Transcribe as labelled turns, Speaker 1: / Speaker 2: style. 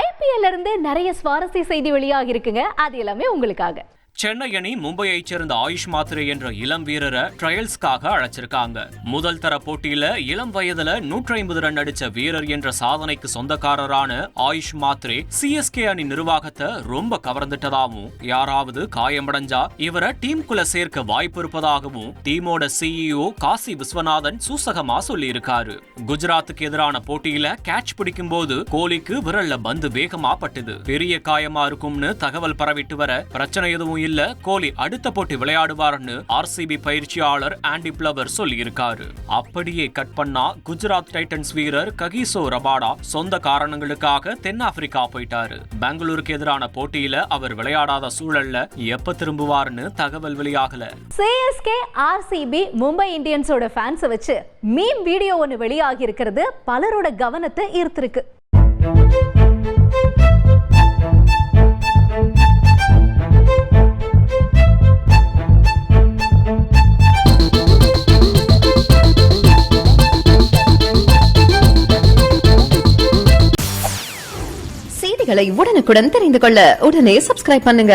Speaker 1: IPL இருந்து நிறைய சுவாரஸ்ய செய்தி வெளியாக இருக்குங்க. அது எல்லாமே உங்களுக்காக.
Speaker 2: சென்னை அணி மும்பையைச் சேர்ந்த ஆயுஷ் மாத்ரே என்ற இளம் வீரரை ட்ரையல்ஸ்க்காக அழைச்சிருக்காங்க. முதல் தர போட்டியில இளம் வயதுல 150 ரன் அடிச்ச வீரர் என்ற சாதனைக்கு சொந்தக்காரரான ஆயுஷ் மாத்ரே CSK அணி நிர்வாகத்தை ரொம்ப கவர்ந்துட்டதாகவும், யாராவது காயமடைஞ்சா இவரை டீமுக்குள்ள சேர்க்க வாய்ப்பு இருப்பதாகவும் டீமோட CEO காசி விஸ்வநாதன் சூசகமா சொல்லியிருக்காரு. குஜராத்துக்கு எதிரான போட்டியில கேட்ச் பிடிக்கும் போது கோலிக்கு விரல்ல பந்து வேகமா பட்டுது. பெரிய காயமா இருக்கும்னு தகவல் பரவிட்டு வர பிரச்சனை எதுவும் இல்ல, கோலி அடுத்த போட்டி விளையாடுவார்னு RCB பயிற்சியாளர் ஆண்டி பிளவர் சொல்லியிருக்காரு. அப்படியே கட் பண்ணா குஜராத் டைட்டன்ஸ் வீரர் ககிசோ ரபாடா சொந்த காரணங்களுக்காக தென்னாப்பிரிக்கா போயிட்டாரு. பெங்களூருக்கு எதிரான போட்டியில அவர் விளையாடாத சூழல்ல எப்ப திரும்புவார்னு தகவல் வெளியாகல.
Speaker 1: CSK RCB மும்பை இந்தியன்ஸோட ஃபேன்ஸை வச்சு மீம் வீடியோ ஒன்னு வெளியாகி இருக்கிறது பலரோட கவனத்தை ஈர்த்திருக்கு.
Speaker 3: செய்திகளை உடனுக்குடன் தெரிந்து கொள்ள உடனே சப்ஸ்கிரைப் பண்ணுங்க.